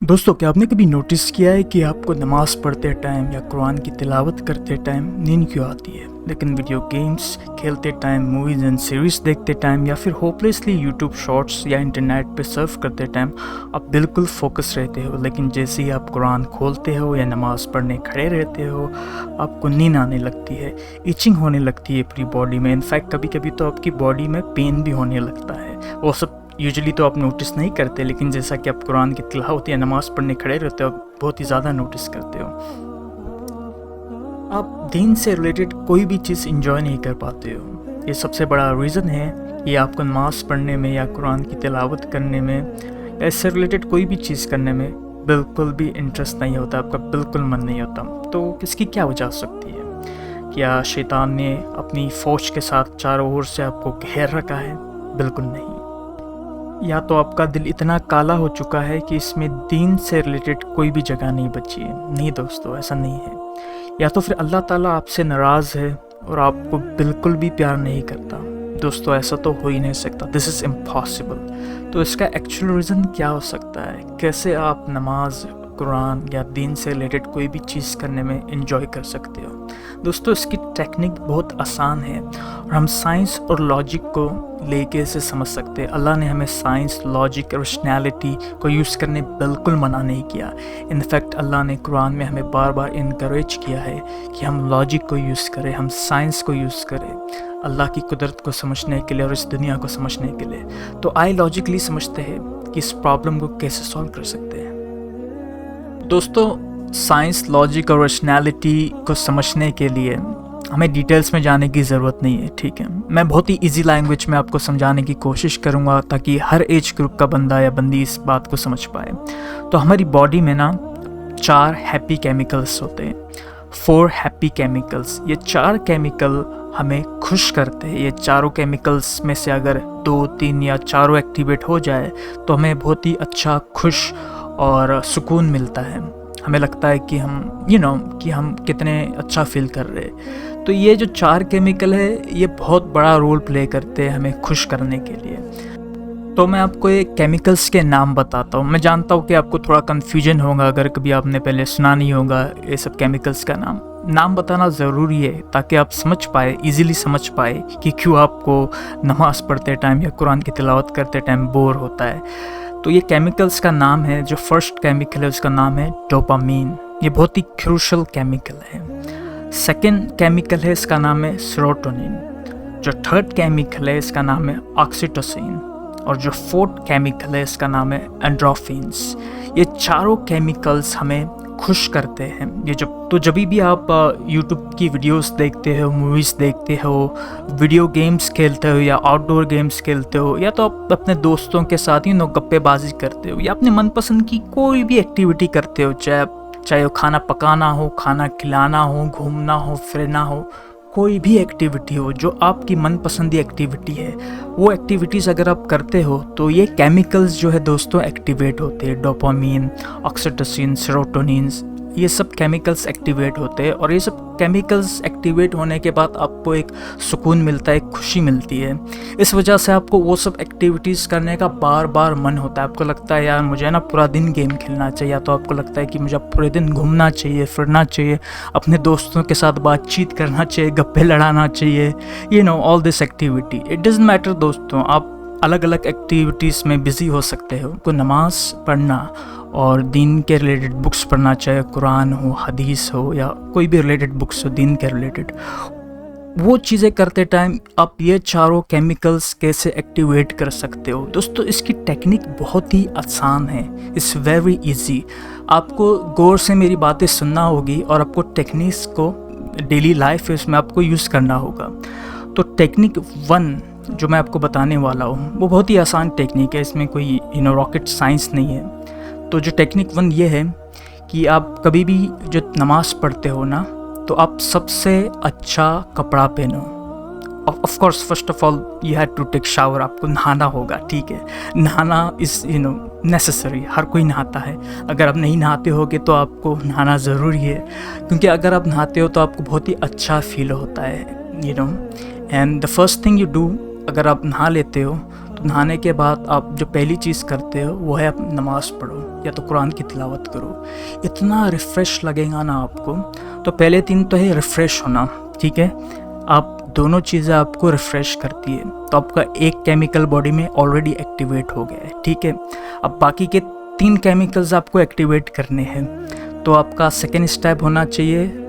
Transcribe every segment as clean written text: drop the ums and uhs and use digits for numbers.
दोस्तों, क्या आपने कभी नोटिस किया है कि आपको नमाज पढ़ते टाइम या कुरान की तिलावत करते टाइम नींद क्यों आती है, लेकिन वीडियो गेम्स खेलते टाइम, मूवीज़ एंड सीरीज़ देखते टाइम या फिर होपलेसली यूट्यूब शॉर्ट्स या इंटरनेट पे सर्फ करते टाइम आप बिल्कुल फोकस रहते हो, लेकिन जैसे ही आप कुरान खोलते हो या नमाज़ पढ़ने खड़े रहते हो आपको नींद आने लगती है, इचिंग होने लगती है पूरी बॉडी में। इनफैक्ट कभी कभी तो आपकी बॉडी में पेन भी होने लगता है। वो सब यूजुअली तो आप नोटिस नहीं करते, लेकिन जैसा कि आप कुरान की तिलावत या नमाज़ पढ़ने खड़े रहते हो आप बहुत ही ज़्यादा नोटिस करते हो। आप दीन से रिलेटेड कोई भी चीज़ इंजॉय नहीं कर पाते हो। ये सबसे बड़ा रीज़न है कि आपको नमाज़ पढ़ने में या कुरान की तिलावत करने में या इससे रिलेटेड कोई भी चीज़ करने में बिल्कुल भी इंटरेस्ट नहीं होता, आपका बिल्कुल मन नहीं होता। तो इसकी क्या वजह हो सकती है? क्या शैतान ने अपनी फ़ौज के साथ चारों ओर से आपको घेर रखा है? बिल्कुल नहीं। या तो आपका दिल इतना काला हो चुका है कि इसमें दीन से रिलेटेड कोई भी जगह नहीं बची है। नहीं दोस्तों, ऐसा नहीं है। या तो फिर अल्लाह ताला आपसे नाराज़ है और आपको बिल्कुल भी प्यार नहीं करता। दोस्तों, ऐसा तो हो ही नहीं सकता, दिस इज़ इम्पॉसिबल। तो इसका एक्चुअल रीज़न क्या हो सकता है? कैसे आप नमाज, कुरान या दीन से रिलेटेड कोई भी चीज़ करने में इंजॉय कर सकते हो? दोस्तों, इसकी टेक्निक बहुत आसान है और हम साइंस और लॉजिक को लेके इसे समझ सकते हैं। अल्लाह ने हमें साइंस, लॉजिक और रैशनैलिटी को यूज़ करने बिल्कुल मना नहीं किया। इनफैक्ट अल्लाह ने कुरान में हमें बार बार इनकरेज किया है कि हम लॉजिक को यूज़ करें, हम साइंस को यूज़ करें अल्लाह की कुदरत को समझने के लिए और इस दुनिया को समझने के लिए। तो आइए लॉजिकली समझते हैं कि इस प्रॉब्लम को कैसे सॉल्व कर सकते हैं। दोस्तों, साइंस, लॉजिक और रैशनैलिटी को समझने के लिए हमें डिटेल्स में जाने की ज़रूरत नहीं है, ठीक है। मैं बहुत ही इजी लैंग्वेज में आपको समझाने की कोशिश करूँगा ताकि हर एज ग्रुप का बंदा या बंदी इस बात को समझ पाए। तो हमारी बॉडी में ना 4 हैप्पी केमिकल्स होते हैं, 4 हैप्पी केमिकल्स। ये 4 केमिकल हमें खुश करते हैं। ये चारों केमिकल्स में से अगर 2, 3 या चारों एक्टिवेट हो जाए तो हमें बहुत ही अच्छा, खुश और सुकून मिलता है। हमें लगता है कि हम कि हम कितने अच्छा फील कर रहे हैं। तो ये जो 4 केमिकल है ये बहुत बड़ा रोल प्ले करते हैं हमें खुश करने के लिए। तो मैं आपको ये केमिकल्स के नाम बताता हूँ। मैं जानता हूँ कि आपको थोड़ा कन्फ्यूजन होगा अगर कभी आपने पहले सुना नहीं होगा ये सब केमिकल्स का नाम बताना ज़रूरी है ताकि आप समझ पाए, इजीली समझ पाए कि क्यों आपको नमाज़ पढ़ते टाइम या कुरान की तिलावत करते टाइम बोर होता है। तो ये केमिकल्स का नाम है, जो फर्स्ट केमिकल है उसका नाम है डोपामीन। ये बहुत ही क्रूशल केमिकल है। सेकंड केमिकल है, इसका नाम है सेरोटोनिन। जो थर्ड केमिकल है इसका नाम है ऑक्सीटोसिन। और जो फोर्थ केमिकल है इसका नाम है एंड्रोफिन्स। ये चारों केमिकल्स हमें खुश करते हैं। जब भी आप यूट्यूब की वीडियोस देखते हो, मूवीज़ देखते हो, वीडियो गेम्स खेलते हो या आउटडोर गेम्स खेलते हो, या तो आप अपने दोस्तों के साथ गप्पेबाजी करते हो या अपने मनपसंद की कोई भी एक्टिविटी करते हो, चाहे वो खाना पकाना हो, खाना खिलाना हो, घूमना हो, फिरना हो, कोई भी एक्टिविटी हो जो आपकी मनपसंदी एक्टिविटी है, वो एक्टिविटीज़ अगर आप करते हो तो ये केमिकल्स जो है दोस्तों एक्टिवेट होते हैं। डोपामीन, ऑक्सीटोसिन, सेरोटोनिन, ये सब केमिकल्स एक्टिवेट होते हैं। और ये सब केमिकल्स एक्टिवेट होने के बाद आपको एक सुकून मिलता है, एक खुशी मिलती है। इस वजह से आपको वो सब एक्टिविटीज़ करने का बार बार मन होता है। आपको लगता है यार मुझे ना पूरा दिन गेम खेलना चाहिए, या तो आपको लगता है कि मुझे पूरे दिन घूमना चाहिए, फिरना चाहिए, अपने दोस्तों के साथ बातचीत करना चाहिए, गप्पे लड़ाना चाहिए, all this activity. It doesn't matter दोस्तों, आप अलग अलग एक्टिविटीज़ में बिज़ी हो सकते हो। को नमाज़ पढ़ना और दीन के रिलेटेड बुक्स पढ़ना, चाहे कुरान हो, हदीस हो या कोई भी रिलेटेड बुक्स हो दीन के रिलेटेड, वो चीज़ें करते टाइम आप ये चारों केमिकल्स कैसे एक्टिवेट कर सकते हो? दोस्तों, इसकी टेक्निक बहुत ही आसान है, इट्स वेरी इजी। आपको गौर से मेरी बातें सुनना होगी और आपको टेक्निक्स को डेली लाइफ में आपको यूज़ करना होगा। तो टेक्निक 1 जो मैं आपको बताने वाला हूँ वो बहुत ही आसान टेक्निक है, इसमें कोई रॉकेट साइंस नहीं है। तो जो टेक्निक 1 ये है कि आप कभी भी जो नमाज़ पढ़ते हो ना, तो आप सबसे अच्छा कपड़ा पहनो। Of course first of all you have to take shower, आपको नहाना होगा, ठीक है। नहाना इज़ नेसेसरी, हर कोई नहाता है। अगर आप नहीं नहाते होगे तो आपको नहाना ज़रूरी है, क्योंकि अगर आप नहाते हो तो आपको बहुत ही अच्छा फील होता है, and the first thing you do, अगर आप नहा लेते हो तो नहाने के बाद आप जो पहली चीज़ करते हो वो है आप नमाज़ पढ़ो या तो कुरान की तिलावत करो। इतना रिफ़्रेश लगेगा ना आपको। तो पहले दिन तो है रिफ़्रेश होना, ठीक है। आप दोनों चीज़ें आपको रिफ़्रेश करती है, तो आपका एक केमिकल बॉडी में ऑलरेडी एक्टिवेट हो गया है, ठीक है। अब बाकी के 3 केमिकल्स आपको एक्टिवेट करने हैं। तो आपका सेकेंड स्टेप होना चाहिए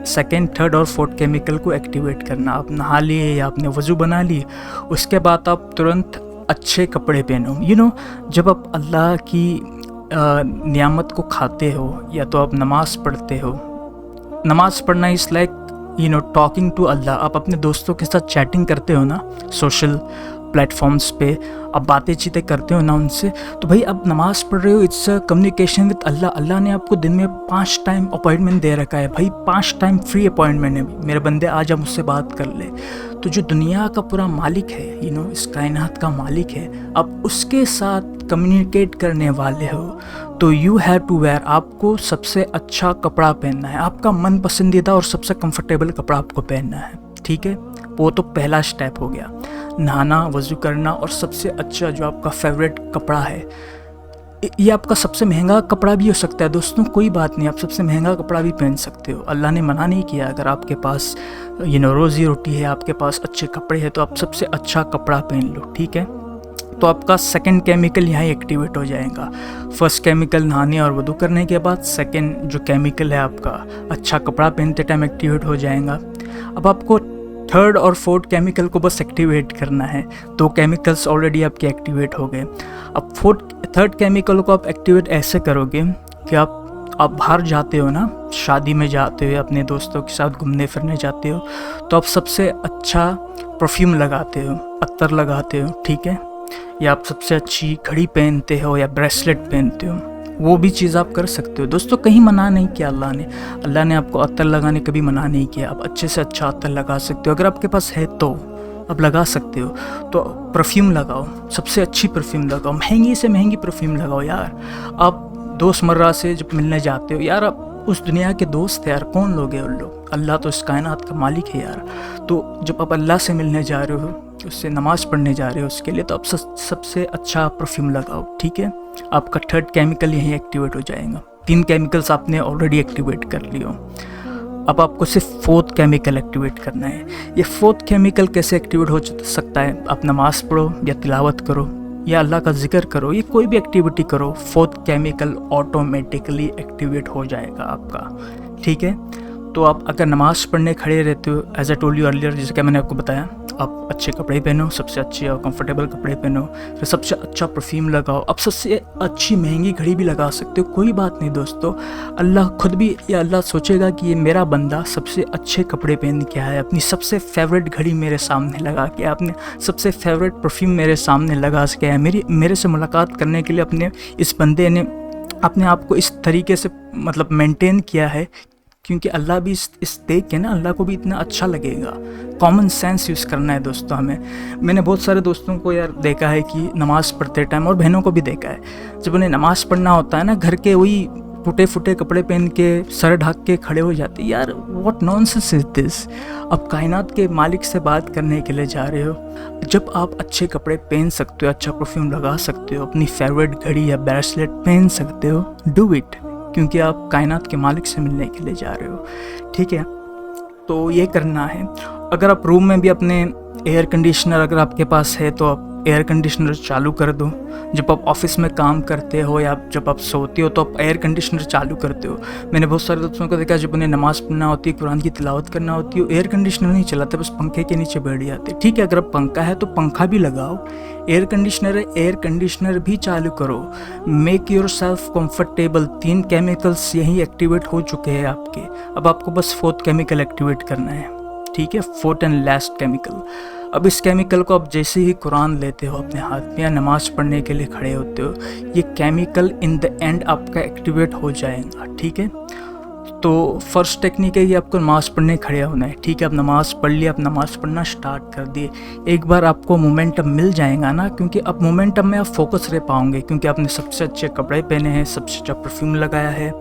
सेकेंड, थर्ड और फोर्थ केमिकल को एक्टिवेट करना। आप नहा लिए या आपने वज़ू बना ली, उसके बाद आप तुरंत अच्छे कपड़े पहनो। जब आप अल्लाह की नियामत को खाते हो या तो आप नमाज़ पढ़ते हो। नमाज़ पढ़ना is like talking to Allah. आप अपने दोस्तों के साथ चैटिंग करते हो ना, सोशल प्लेटफॉर्म्स पे आप बातें चीतें करते हो ना उनसे, तो भाई आप नमाज़ पढ़ रहे हो, इट्स कम्युनिकेशन विद अल्लाह। अल्लाह ने आपको दिन में 5 टाइम अपॉइंटमेंट दे रखा है भाई, 5 टाइम फ्री अपॉइंटमेंट है। मेरे बंदे आज आप मुझसे बात कर ले। तो जो दुनिया का पूरा मालिक है, इस कायनात का मालिक है, आप उसके साथ कम्युनिकेट करने वाले हो, तो यू हैव टू वेयर, आपको सबसे अच्छा कपड़ा पहनना है, आपका मन पसंदीदा और सबसे कंफर्टेबल कपड़ा आपको पहनना है, ठीक है। वो तो पहला स्टेप हो गया, नहाना, वज़ू करना, और सबसे अच्छा जो आपका फेवरेट कपड़ा है, ये आपका सबसे महंगा कपड़ा भी हो सकता है दोस्तों, कोई बात नहीं, आप सबसे महंगा कपड़ा भी पहन सकते हो। अल्लाह ने मना नहीं किया। अगर आपके पास रोज़ी रोटी है, आपके पास अच्छे कपड़े हैं, तो आप सबसे अच्छा कपड़ा पहन लो, ठीक है। तो आपका सेकंड केमिकल यहाँ एक्टिवेट हो जाएगा। फर्स्ट केमिकल नहाने और वुदू करने के बाद, सेकंड जो केमिकल है आपका अच्छा कपड़ा पहनते टाइम एक्टिवेट हो जाएगा। अब आपको थर्ड और फोर्थ केमिकल को बस एक्टिवेट करना है। 2 केमिकल्स ऑलरेडी आपके एक्टिवेट हो गए। अब थर्ड केमिकल को आप एक्टिवेट ऐसे करोगे कि आप बाहर जाते हो ना, शादी में जाते हो, अपने दोस्तों के साथ घूमने फिरने जाते हो, तो आप सबसे अच्छा परफ्यूम लगाते हो, अत्तर लगाते हो, ठीक है। या आप सबसे अच्छी घड़ी पहनते हो या ब्रेसलेट पहनते हो, वो भी चीज़ आप कर सकते हो दोस्तों। कहीं मना नहीं किया अल्लाह ने आपको अत्तर लगाने कभी मना नहीं किया। आप अच्छे से अच्छा अत्तर लगा सकते हो, अगर आपके पास है तो आप लगा सकते हो। तो परफ्यूम लगाओ, सबसे अच्छी परफ्यूम लगाओ, महंगी से महंगी परफ्यूम लगाओ यार। आप दोस्तमर्रा से जब मिलने जाते हो यार, आप उस दुनिया के दोस्त है यार, कौन लोग हैं उन लोग, अल्लाह तो इस कायनात का मालिक है यार। तो जब आप अल्लाह से मिलने जा रहे हो, उससे नमाज़ पढ़ने जा रहे हो, उसके लिए तो आप सबसे अच्छा परफ्यूम लगाओ, ठीक है। आपका थर्ड केमिकल यहीं एक्टिवेट हो जाएगा। 3 केमिकल्स आपने ऑलरेडी एक्टिवेट कर लियो। अब आपको सिर्फ फोर्थ केमिकल एक्टिवेट करना है। ये फोर्थ केमिकल कैसे एक्टिवेट हो सकता है? आप नमाज़ पढ़ो या तिलावत करो या अल्लाह का जिक्र करो, ये कोई भी एक्टिविटी करो, फोर्थ केमिकल ऑटोमेटिकली एक्टिवेट हो जाएगा आपका, ठीक है। तो आप अगर नमाज़ पढ़ने खड़े रहते हो, as I told you earlier, जैसे कि मैंने आपको बताया, आप अच्छे कपड़े पहनो, सबसे अच्छे और कंफर्टेबल कपड़े पहनो, फिर सबसे अच्छा परफ्यूम लगाओ। आप सबसे अच्छी महंगी घड़ी भी लगा सकते हो, कोई बात नहीं दोस्तों। अल्लाह खुद भी, या अल्लाह सोचेगा कि ये मेरा बंदा सबसे अच्छे कपड़े पहन के आया, अपनी सबसे फेवरेट घड़ी मेरे सामने लगा के, आपने सबसे फेवरेट परफ्यूम मेरे सामने लगा के आया, मेरे से मुलाकात करने के लिए अपने इस बंदे ने अपने आप को इस तरीके से मतलब मेंटेन किया है, क्योंकि अल्लाह भी इस देख के ना, अल्लाह को भी इतना अच्छा लगेगा। कॉमन सेंस यूज़ करना है दोस्तों हमें। मैंने बहुत सारे दोस्तों को यार देखा है कि नमाज़ पढ़ते टाइम, और बहनों को भी देखा है, जब उन्हें नमाज़ पढ़ना होता है ना, घर के वही टूटे फूटे कपड़े पहन के सर ढक के खड़े हो जाते। यार व्हाट नॉनसेंस इज दिस। अब कायनात के मालिक से बात करने के लिए जा रहे हो, जब आप अच्छे कपड़े पहन सकते हो, अच्छा परफ्यूम लगा सकते हो, अपनी फेवरेट घड़ी या ब्रेसलेट पहन सकते हो, डू इट, क्योंकि आप कायनात के मालिक से मिलने के लिए जा रहे हो, ठीक है। तो ये करना है। अगर आप रूम में भी अपने एयर कंडीशनर अगर आपके पास है, तो आप एयर कंडीशनर चालू कर दो। जब आप ऑफिस में काम करते हो या जब आप सोते हो, तो आप एयर कंडीशनर चालू करते हो। मैंने बहुत सारे दोस्तों को देखा, जब उन्हें नमाज़ पढ़ना होती है, कुरान की तिलावत करना होती है, एयर कंडीशनर नहीं चलाते, बस पंखे के नीचे बैठ जाते। ठीक है, अगर पंखा है तो पंखा भी लगाओ, एयर कंडीशनर है, एयर कंडीशनर भी चालू करो। Make your self comfortable. 3 chemicals यहीं एक्टिवेट हो चुके हैं आपके। अब आपको बस 4th केमिकल एक्टिवेट करना है, ठीक है, 4th एंड लास्ट केमिकल। अब इस केमिकल को आप जैसे ही कुरान लेते हो अपने हाथ में या नमाज़ पढ़ने के लिए खड़े होते हो, ये केमिकल इन द एंड आपका एक्टिवेट हो जाएगा, ठीक है। तो फर्स्ट टेक्निक है कि आपको नमाज़ पढ़ने खड़े होना है, ठीक है। आप नमाज़ पढ़ लिया, आप नमाज़ पढ़ना स्टार्ट कर दिए। एक बार आपको मोमेंटम मिल जाएगा ना, क्योंकि अब मोमेंटम में आप फोकस रह पाओगे, क्योंकि आपने सबसे अच्छे कपड़े पहने हैं, सबसे अच्छा परफ्यूम लगाया है।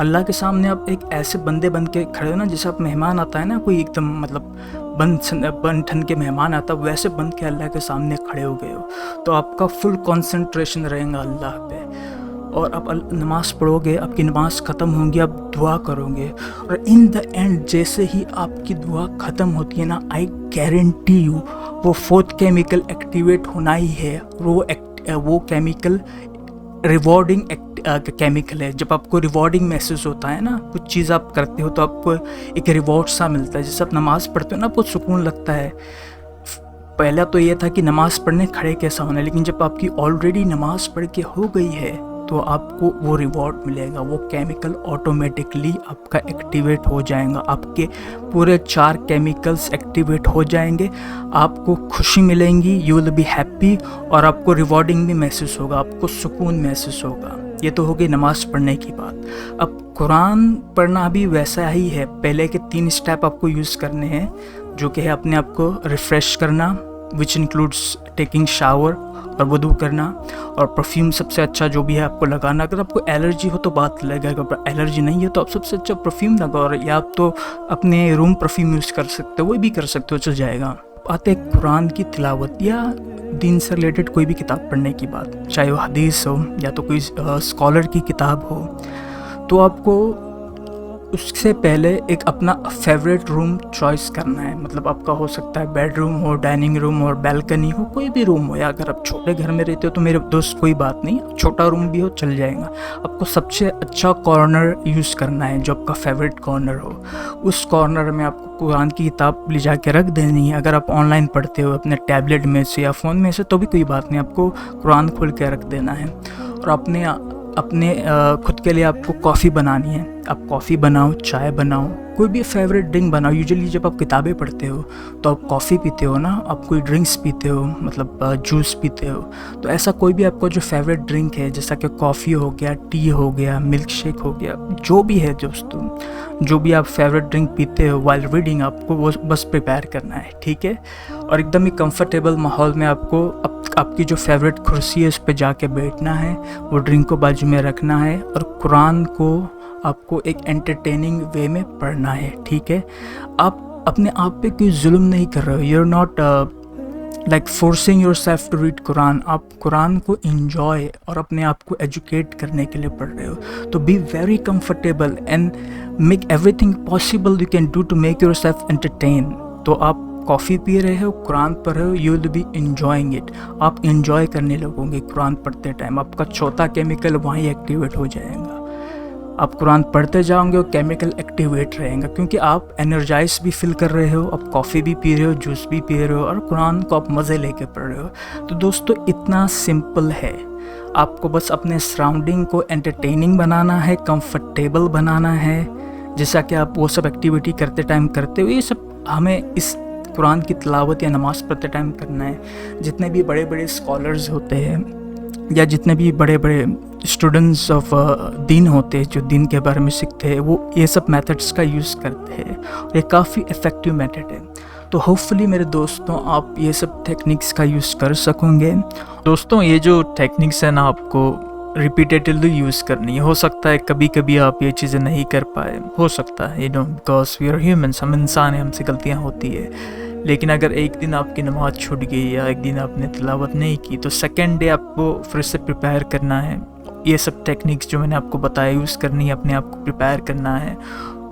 अल्लाह के सामने आप एक ऐसे बंदे बन के खड़े हो ना, जैसे आप मेहमान आता है ना कोई, एकदम मतलब बन ठन के मेहमान आता वैसे बन के अल्लाह के सामने खड़े हो गए हो, तो आपका फुल कंसंट्रेशन रहेगा अल्लाह पे, और आप नमाज़ पढ़ोगे, आपकी नमाज़ ख़त्म होंगी, आप दुआ करोगे, और इन द एंड जैसे ही आपकी दुआ ख़त्म होती है ना, आई गारंटी यू वो फोर्थ केमिकल एक्टिवेट होना ही है। वो केमिकल रिवॉर्डिंग केमिकल है। जब आपको रिवॉर्डिंग महसूस होता है ना, कुछ चीज़ आप करते हो तो आपको एक रिवॉर्ड सा मिलता है। जैसे आप नमाज़ पढ़ते हो ना, बहुत सुकून लगता है। पहला तो ये था कि नमाज़ पढ़ने खड़े कैसा होना है, लेकिन जब आपकी ऑलरेडी नमाज़ पढ़ के हो गई है तो आपको वो रिवॉर्ड मिलेगा, वो केमिकल ऑटोमेटिकली आपका एक्टिवेट हो जाएगा, आपके पूरे 4 केमिकल्स एक्टिवेट हो जाएंगे, आपको खुशी मिलेंगी, यू विल बी हैप्पी, और आपको रिवॉर्डिंग भी महसूस होगा, आपको सुकून महसूस होगा। ये तो हो गई नमाज़ पढ़ने की बात। अब कुरान पढ़ना भी वैसा ही है। पहले के 3 स्टेप आपको यूज़ करने हैं, जो कि है अपने आप को रिफ़्रेश करना, विच इंक्लूड्स टेकिंग शावर और वुदू करना, और परफ्यूम सबसे अच्छा जो भी है आपको लगाना। अगर आपको एलर्जी हो तो बात अलग है, अगर एलर्जी नहीं है तो आप सबसे अच्छा परफ्यूम लगाओ, या आप तो अपने रूम परफ्यूम यूज़ कर सकते हो, वो भी कर सकते हो, चल जाएगा। आते हैं कुरान की तिलावत या दीन से रिलेटेड कोई भी किताब पढ़ने की बात, चाहे वो हदीस हो या तो कोई स्कॉलर की किताब हो, तो आपको उससे पहले एक अपना फेवरेट रूम चॉइस करना है। मतलब आपका हो सकता है बेडरूम हो, डाइनिंग रूम हो, बैल्कनी हो, कोई भी रूम हो, या अगर आप छोटे घर में रहते हो तो मेरे दोस्त कोई बात नहीं, छोटा रूम भी हो चल जाएगा। आपको सबसे अच्छा कॉर्नर यूज़ करना है, जो आपका फेवरेट कॉर्नर हो। उस कॉर्नर में आपको कुरान की किताब ले जा के रख देनी है। अगर आप ऑनलाइन पढ़ते हो अपने टैबलेट में से या फ़ोन में से तो भी कोई बात नहीं, आपको कुरान खोल के रख देना है। और अपने खुद के लिए आपको कॉफ़ी बनानी है। आप कॉफ़ी बनाओ, चाय बनाओ, कोई भी फेवरेट ड्रिंक बनाओ। यूजुअली जब आप किताबें पढ़ते हो तो आप कॉफ़ी पीते हो ना, आप कोई ड्रिंक्स पीते हो, मतलब जूस पीते हो। तो ऐसा कोई भी आपका जो फेवरेट ड्रिंक है, जैसा कि कॉफ़ी हो गया, टी हो गया, मिल्क शेक हो गया, जो भी है दोस्तों, जो भी आप फेवरेट ड्रिंक पीते हो वाइल रीडिंग, आपको वो बस प्रिपेयर करना है, ठीक है। और एकदम ही कंफर्टेबल माहौल में आपको आपकी जो फेवरेट कुर्सी है उस पर जाके बैठना है, वो ड्रिंक को बाजू में रखना है, और कुरान को आपको एक एंटरटेनिंग वे में पढ़ना है, ठीक है। आप अपने आप पे कोई जुल्म नहीं कर रहे हो, you are not like forcing yourself to read Quran. आप कुरान को इंजॉय और अपने आप को एजुकेट करने के लिए पढ़ रहे हो। तो be very comfortable and make everything possible you can do to make yourself entertain. तो आप कॉफ़ी पी रहे हो, कुरान पढ़ रहे हो, you will be enjoying it. आप इंजॉय करने लगोगे कुरान पढ़ते टाइम, आपका चौथा केमिकल वहीं एक्टिवेट हो जाएगा। आप कुरान पढ़ते जाओगे और केमिकल एक्टिवेट रहेगा, क्योंकि आप एनर्जाइज भी फील कर रहे हो, आप कॉफ़ी भी पी रहे हो, जूस भी पी रहे हो, और कुरान को आप मज़े लेके पढ़ रहे हो। तो दोस्तों इतना सिंपल है। आपको बस अपने सराउंडिंग को एंटरटेनिंग बनाना है, कंफर्टेबल बनाना है, जैसा कि आप वो सब एक्टिविटी करते टाइम करते हो। ये सब हमें इस कुरान की तिलावत या नमाज़ पढ़ते टाइम करना है। जितने भी बड़े बड़े स्कॉलर्स होते हैं या जितने भी बड़े बड़े स्टूडेंट्स ऑफ दीन होते हैं, जो दीन के बारे में सीखते हैं, वो ये सब मेथड्स का यूज़ करते हैं, और ये काफ़ी इफ़ेक्टिव मेथड है। तो होपफुली मेरे दोस्तों आप ये सब टेक्निक्स का यूज़ कर सकोगे। दोस्तों ये जो टेक्निक्स है ना, आपको रिपीटेटिवली यूज़ करनी है। हो सकता है कभी कभी आप ये चीज़ें नहीं कर पाए, हो सकता है, बिकॉज वी आर ह्यूमन्स, हम इंसान हैं, हमसे गलतियाँ होती है। लेकिन अगर एक दिन आपकी नमाज़ छूट गई या एक दिन आपने तिलावत नहीं की, तो सेकेंड डे आपको फिर से प्रिपेयर करना है। ये सब टेक्निक्स जो मैंने आपको बताया यूज़ करनी है, अपने आप को प्रिपेयर करना है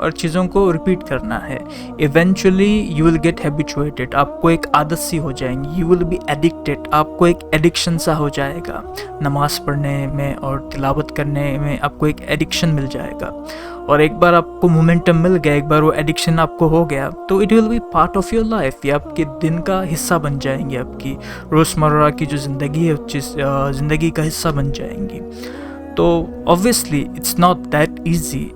और चीज़ों को रिपीट करना है। Eventually you will get habituated, आपको एक आदत सी हो जाएंगी, यू विल बी एडिक्टेड, आपको एक एडिक्शन सा हो जाएगा। नमाज़ पढ़ने में और तिलावत करने में आपको एक एडिक्शन मिल जाएगा, और एक बार आपको मोमेंटम मिल गया, एक बार वो एडिक्शन आपको हो गया, तो it will be part of your life. ये आपके दिन का हिस्सा बन जाएंगे, आपकी रोज़मर्रा की जो ज़िंदगी है उस ज़िंदगी का हिस्सा बन जाएंगी। तो obviously it's not that easy,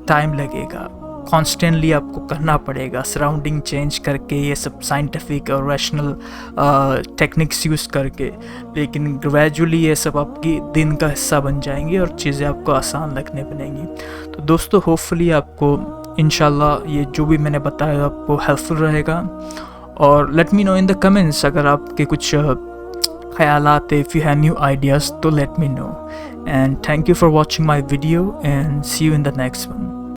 time लगेगा, कॉन्स्टेंटली आपको करना पड़ेगा, सराउंडिंग चेंज करके, ये सब साइंटिफिक और रैशनल टेक्निक्स यूज़ करके, लेकिन ग्रेजुअली ये सब आपकी दिन का हिस्सा बन जाएंगी और चीज़ें आपको आसान लगने बनेंगी। तो दोस्तों होपफुली आपको इंशाल्लाह ये जो भी मैंने बताया आपको हेल्पफुल रहेगा, और let me know in the comments अगर आपके कुछ ख्यालात, if you have new ideas तो let me know. And thank you for watching my video, and see you in the next one.